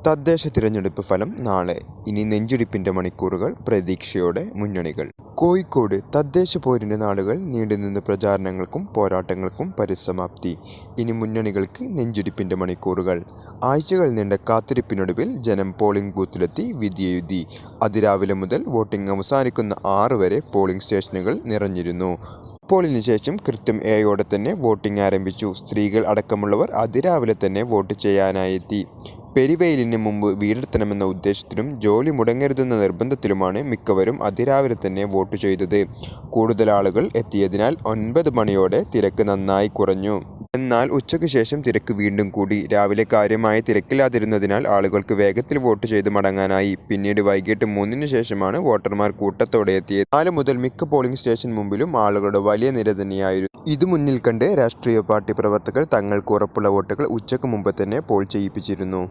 തദ്ദേശ തിരഞ്ഞെടുപ്പ് ഫലം നാളെ. ഇനി നെഞ്ചിടിപ്പിന്റെ മണിക്കൂറുകൾ. പ്രതീക്ഷയോടെ മുന്നണികൾ. കോഴിക്കോട് തദ്ദേശ പോരിന്റെ നാളുകൾ നീണ്ടുനിന്ന പ്രചാരണങ്ങൾക്കും പോരാട്ടങ്ങൾക്കും പരിസമാപ്തി. ഇനി മുന്നണികൾക്ക് നെഞ്ചിടിപ്പിന്റെ മണിക്കൂറുകൾ. ആഴ്ചകൾ നീണ്ട കാത്തിരിപ്പിനൊടുവിൽ ജനം പോളിംഗ് ബൂത്തിലെത്തി വിധിയെഴുതി. അതിരാവിലെ മുതൽ വോട്ടിംഗ് അവസാനിക്കുന്ന 6 വരെ പോളിംഗ് സ്റ്റേഷനുകൾ നിറഞ്ഞിരുന്നു. പോളിന് ശേഷം കൃത്യം 7 തന്നെ വോട്ടിംഗ് ആരംഭിച്ചു. സ്ത്രീകൾ അടക്കമുള്ളവർ അതിരാവിലെ തന്നെ വോട്ട് ചെയ്യാനായെത്തി. പെരുവെയിലിന് മുമ്പ് വീടെത്തണമെന്ന ഉദ്ദേശത്തിലും ജോലി മുടങ്ങരുതെന്ന നിർബന്ധത്തിലുമാണ് മിക്കവരും അതിരാവിലെ തന്നെ വോട്ട് ചെയ്തത്. കൂടുതൽ ആളുകൾ എത്തിയതിനാൽ 9 മണിയോടെ തിരക്ക് നന്നായി കുറഞ്ഞു. എന്നാൽ ഉച്ചയ്ക്ക് ശേഷം തിരക്ക് വീണ്ടും കൂടി. രാവിലെ കാര്യമായ തിരക്കില്ലാതിരുന്നതിനാൽ ആളുകൾക്ക് വേഗത്തിൽ വോട്ട് ചെയ്ത് മടങ്ങാനായി. പിന്നീട് വൈകിട്ട് 3 ശേഷമാണ് വോട്ടർമാർ കൂട്ടത്തോടെ എത്തിയത്. 4 മുതൽ മിക്ക പോളിംഗ് സ്റ്റേഷൻ മുമ്പിലും ആളുകളുടെ വലിയ നിര തന്നെയായിരുന്നു. ഇത് മുന്നിൽ കണ്ട് രാഷ്ട്രീയ പാർട്ടി പ്രവർത്തകർ തങ്ങൾക്ക് ഉറപ്പുള്ള വോട്ടുകൾ ഉച്ചയ്ക്ക് മുമ്പ് തന്നെ പോൾ ചെയ്യിപ്പിച്ചിരുന്നു.